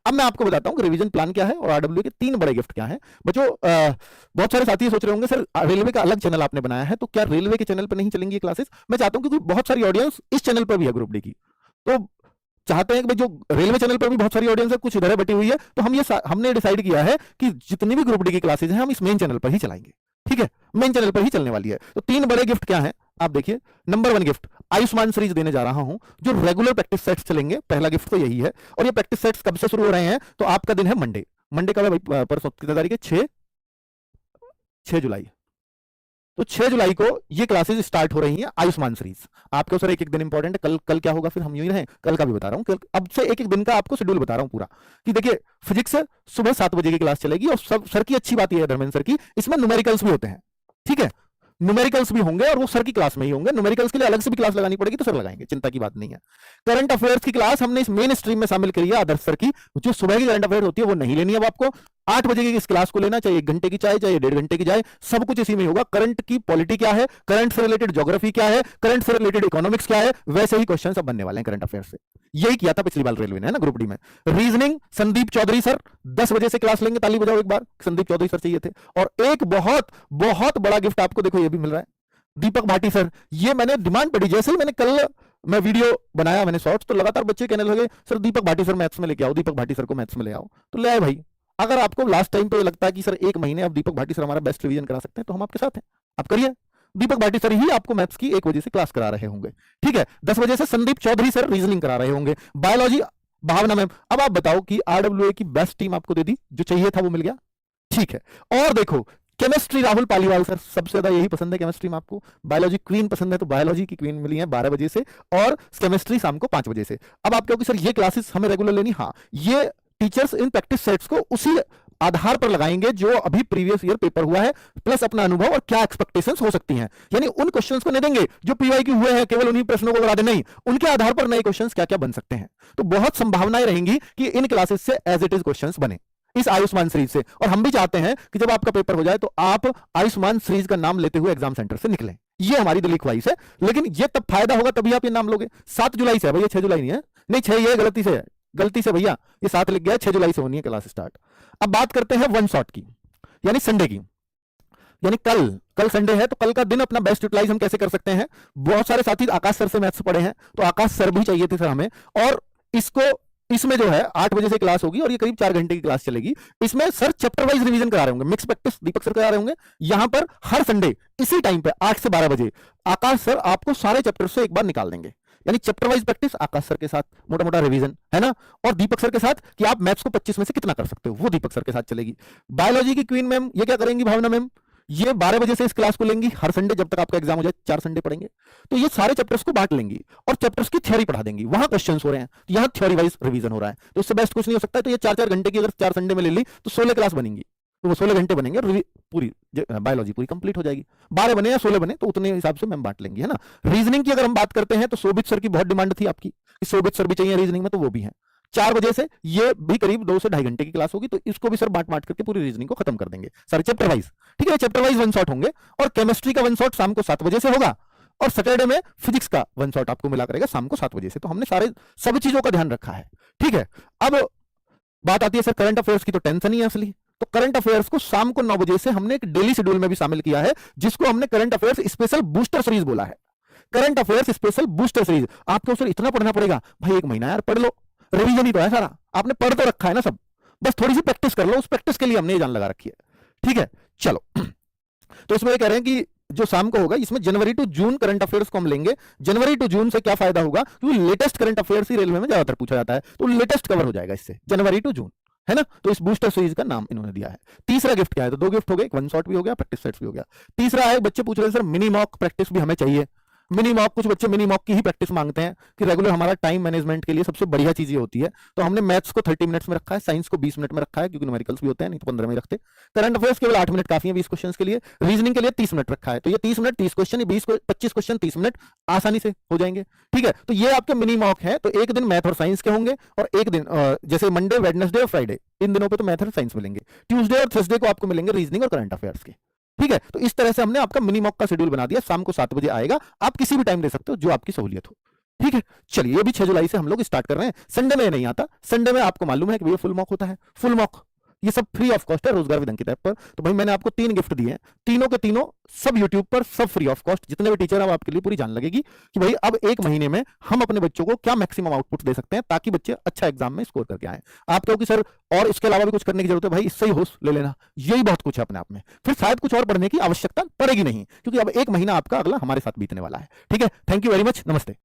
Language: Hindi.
अब मैं आपको बताता हूँ कि रिवीजन प्लान क्या है और आरडब्ल्यू के 3 बड़े गिफ्ट क्या हैं। बच्चों बहुत सारे साथी सोच रहे होंगे सर रेलवे का अलग चैनल आपने बनाया है, तो क्या रेलवे के चैनल पर नहीं चलेंगी ये क्लासेस? मैं चाहता हूँ क्योंकि बहुत सारी ऑडियंस इस चैनल पर भी है ग्रुप डी की, तो चाहते हैं कि भाई जो रेलवे चैनल पर भी बहुत सारी ऑडियंस है, कुछ इधर बटी हुई है, तो हमने डिसाइड किया है कि जितनी भी ग्रुप डी की क्लासेज हैं हम इस मेन चैनल पर ही चलाएंगे। ठीक है, मेन चैनल पर ही चलने वाली है। तो 3 बड़े गिफ्ट क्या हैं आप देखिए। नंबर 1 गिफ्ट आयुष्मान सीरीज देने जा रहा हूं, जो रेगुलर प्रैक्टिस सेट्स चलेंगे। पहला गिफ्ट तो यही है। और ये प्रैक्टिस सेट्स कब से शुरू हो रहे हैं? तो आपका दिन है मंडे। मंडे कब है भाई? परसों कितनी तारीख है? 6 जुलाई। तो 6 जुलाई को ये क्लासेस स्टार्ट हो रही हैं आयुष्मान सीरीज। आपके सर एक एक दिन इंपॉर्टेंट है। कल क्या होगा फिर हम यूं ही रहें, कल का भी बता रहा हूं। अब से एक एक दिन का आपको शेड्यूल बता रहा हूं पूरा कि देखिए फिजिक्स सुबह 7 बजे की क्लास चलेगी और सर की अच्छी बात यह है धर्मेंद्र सर की, इसमें न्यूमेरिकल्स भी होते हैं। ठीक है, न्यूमेरिकल्स भी होंगे और वो सर की क्लास में ही होंगे। न्यूमेरिकल्स के लिए अलग से भी क्लास लगानी पड़ेगी तो सर लगाएंगे, चिंता की बात नहीं है। करंट अफेयर्स की क्लास हमने इस मेन स्ट्रीम में शामिल करी है आदर्श सर की। जो सुबह की करंट अफेयर्स होती है वो नहीं लेनी है। अब आपको 8 बजे की इस क्लास को लेना, चाहे 1 घंटे की चाहे 1.5 घंटे की जाए, सब कुछ इसी में होगा। करंट की पॉलिटी क्या है, करंट से रिलेटेड ज्योग्राफी क्या है, करंट से रिलेटेड इकोनॉमिक्स क्या है, वैसे ही क्वेश्चन सब बनने वाले हैं करंट अफेयर्स से। यही किया था पिछली बार रेलवे ने, है ना, ग्रुप डी में। रीजनिंग संदीप चौधरी सर 10 बजे से क्लास लेंगे। ताली बजाओ एक बार, संदीप चौधरी सर चाहिए थे। और एक बहुत बहुत बड़ा गिफ्ट आपको देखो ये भी मिल रहा है, दीपक भाटी सर। ये मैंने डिमांड पड़ी, जैसे ही मैंने कल मैं वीडियो बनाया, मैंने शॉर्ट्स, तो लगातार बच्चे कहने लगे सर दीपक भाटी सर मैथ्स में लेके आओ, दीपक भाटी सर को मैथ्स में ले आओ। तो ले आए भाई। अगर आपको लास्ट टाइम पे लगता है कि सर 1 महीने अब दीपक भाटी सर हमारा बेस्ट रिवीजन करा सकते हैं, तो हम आपके साथ हैं, आप करिए। दीपक भाटी सर ही आपको मैथ्स की 1 बजे से क्लास करा रहे होंगे। ठीक है, 10 बजे से संदीप चौधरी सर रीजनिंग करा रहे होंगे। बायोलॉजी भावना मैम। अब आप बताओ कि आरडब्ल्यूए की बेस्ट टीम आपको दे दी, जो चाहिए था वो मिल गया। ठीक है, और देखो केमिस्ट्री राहुल पालीवाल सर, सबसे ज्यादा यही पसंद है केमिस्ट्री में आपको। बायोलॉजी क्वीन पसंद है, तो बायोलॉजी की क्वीन मिली है 12 बजे से, और केमिस्ट्री शाम को 5 बजे से। अब आप कहोगे सर ये क्लासेस हमें रेगुलर लेनी? हाँ, ये टीचर्स इन प्रैक्टिस सेट्स को उसी आधार पर लगाएंगे जो अभी प्रीवियस ईयर पेपर हुआ है, प्लस अपना अनुभव और क्या एक्सपेक्टेशंस हो सकती हैं। यानी उन क्वेश्चंस को नहीं देंगे जो पीवाईक्यू हुए हैं, केवल उन्हीं प्रश्नों को करा दे, नहीं, उनके आधार पर नए क्वेश्चंस क्या क्या बन सकते हैं। तो बहुत संभावनाएं रहेंगी कि इन क्लासेस से एज इट इज क्वेश्चंस बने इस आयुष्मान सीरीज से। और हम भी चाहते हैं कि जब आपका पेपर हो जाए तो आप आयुष्मान सीरीज का नाम लेते हुए एग्जाम सेंटर से निकलें। ये हमारी दिली ख्वाहिश है, लेकिन ये तब फायदा होगा तभी आप ये नाम लोगे। 7 जुलाई से है भैया, 6 जुलाई नहीं है। नहीं 6 ये गलती से है, गलती से भैया ये 7 लिख गया, 6 जुलाई से होनी है क्लास स्टार्ट। अब बात करते हैं वन शॉट की, यानी संडे की। यानी कल संडे है, तो कल का दिन अपना बेस्ट यूटिलाइज हम कैसे कर सकते हैं? बहुत सारे साथी आकाश सर से मैथ्स पढ़े हैं, तो आकाश सर भी चाहिए थे सर हमें। और इसमें जो है 8 बजे से क्लास होगी और ये करीब 4 घंटे की क्लास चलेगी। इसमें सर चैप्टर वाइज रिवीजन करा रहे होंगे, मिक्स प्रैक्टिस दीपक सर करा रहे होंगे। यहां पर हर संडे इसी टाइम पे 8 से 12 बजे आकाश सर आपको सारे चैप्टर से एक बार निकाल देंगे। यानी चैप्टर वाइज प्रैक्टिस आकाश सर के साथ, मोटा मोटा रिवीजन, है ना। और दीपक सर के साथ कि आप मैथ्स को 25 में से कितना कर सकते हो, वो दीपक सर के साथ चलेगी। बायोलॉजी की क्वीन मैम ये क्या करेंगी? भावना मैम ये 12 बजे से इस क्लास को लेंगी हर संडे, जब तक आपका एग्जाम हो जाए। 4 संडे पढ़ेंगे, तो ये सारे चैप्टर्स को बांट लेंगी और चैप्टर्स की थ्योरी पढ़ा देंगी। वहां क्वेश्चंस हो रहे हैं, तो यहाँ थ्योरी वाइज रिवीजन हो रहा है, तो इससे बेस्ट कुछ नहीं हो सकता है। तो ये 4-4 घंटे की अगर 4 संडे में ले ली तो 16 क्लास बनेंगी, तो वो 16 घंटे बनेंगे और पूरी बायोलॉजी पूरी कंप्लीट हो जाएगी। 12 बने या 16 बने तो उतने हिसाब से मैम बांट लेंगी, है ना। रीजनिंग की अगर हम बात करते हैं तो शोभित सर की बहुत डिमांड थी आपकी, शोभित सर भी चाहिए रीजनिंग में, तो वो भी है। 4 बजे से ये भी करीब 2 से 2.5 घंटे की क्लास होगी, तो इसको भी सर बांट करके पूरी रीजनिंग को खत्म कर देंगे सारे चैप्टर वाइज। ठीक है, चैप्टर वाइज वन शॉट होंगे। और केमिस्ट्री का वन शॉट शाम को 7 बजे से होगा, और सैटरडे में फिजिक्स का वन शॉट आपको मिला करेगा शाम को 7 बजे से। तो हमने सभी चीजों का ध्यान रखा है। ठीक है, अब बात आती है सर करंट अफेयर्स की, तो टेंशन ही है असली। तो करंट अफेयर्स को शाम को 9 बजे से हमने एक डेली शेड्यूल में भी शामिल किया है, जिसको हमने current affairs special booster series बोला है। Current affairs special booster series. आपको सर इतना पढ़ना पड़ेगा भाई? 1 महीना यार पढ़ लो, रिवीजन ही तो है सारा, आपने पढ़ तो रखा है ना सब, बस थोड़ी सी प्रैक्टिस कर लो। उस प्रैक्टिस के लिए हमने ये जान लगा रखी है। ठीक है, चलो तो इसमें ये कह रहे हैं कि जो शाम को होगा इसमें जनवरी टू जून करंट अफेयर्स को हम लेंगे। जनवरी टू जून से क्या फायदा होगा? क्योंकि लेटेस्ट करंट अफेयर्स ही रेलवे में ज्यादातर पूछा जाता है, तो लेटेस्ट कवर हो जाएगा इससे जनवरी टू जून, है ना। तो इस बूस्टर सीरीज का नाम इन्होंने दिया है। तीसरा गिफ्ट क्या है? तो 2 गिफ्ट हो गए, वन शॉट भी हो गया, प्रैक्टिस सेट्स भी हो गया। तीसरा है, बच्चे पूछ रहे हैं सर मिनी मॉक प्रैक्टिस भी हमें चाहिए। मिनी मॉक, कुछ बच्चे मिनी मॉक की ही प्रैक्टिस मांगते हैं कि रेगुलर हमारा टाइम मैनेजमेंट के लिए सबसे बढ़िया चीज ये होती है। तो हमने मैथ्स को 30 मिनट्स में रखा है, साइंस को 20 मिनट में रखा है, क्योंकि न्यूमेरिकल्स भी होते हैं, नहीं तो 15 में रखते। करंट अफेयर्स केवल 8 मिनट काफी है 20 क्वेश्चन के लिए। रीजनिंग के लिए 30 मिनट रखा है, तो ये 30 मिनट 30 क्वेश्चन, 25 क्वेश्चन 30 मिनट आसानी से हो जाएंगे। ठीक है, तो ये आपके मिनी मॉक है। तो एक दिन मैथ और साइंस के होंगे, और एक दिन जैसे मंडे, वेडनेसडे और फ्राइडे, इन दिनों पे तो मैथ और साइंस मिलेंगे। ट्यूसडे और थर्सडे को आपको मिलेंगे रीजनिंग और करंट अफेयर्स के। ठीक है, तो इस तरह से हमने आपका मिनी मॉक का शेड्यूल बना दिया। शाम को 7 बजे आएगा, आप किसी भी टाइम दे सकते हो जो आपकी सहूलियत हो। ठीक है, चलिए ये भी 6 जुलाई से हम लोग स्टार्ट कर रहे हैं। संडे में नहीं आता, संडे में आपको मालूम है कि भैया फुल मॉक होता है, फुल मॉक ये सब फ्री ऑफ कॉस्ट है रोजगार विद अंकित ऐप पर। तो भाई मैंने आपको 3 गिफ्ट दिए हैं, तीनों के तीनों सब यूट्यूब पर, सब फ्री ऑफ कॉस्ट। जितने भी टीचर हैं आपके लिए पूरी जान लगेगी कि भाई अब 1 महीने में हम अपने बच्चों को क्या मैक्सिमम आउटपुट दे सकते हैं ताकि बच्चे अच्छा एग्जाम में स्कोर करके आए। आप कहो कि सर और इसके अलावा भी कुछ करने की जरूरत है, भाई इससे ही होश ले लेना, यही बहुत कुछ है अपने आप में, फिर शायद कुछ और पढ़ने की आवश्यकता पड़ेगी नहीं, क्योंकि अब 1 महीना आपका अगला हमारे साथ बीतने वाला है। ठीक है, थैंक यू वेरी मच, नमस्ते।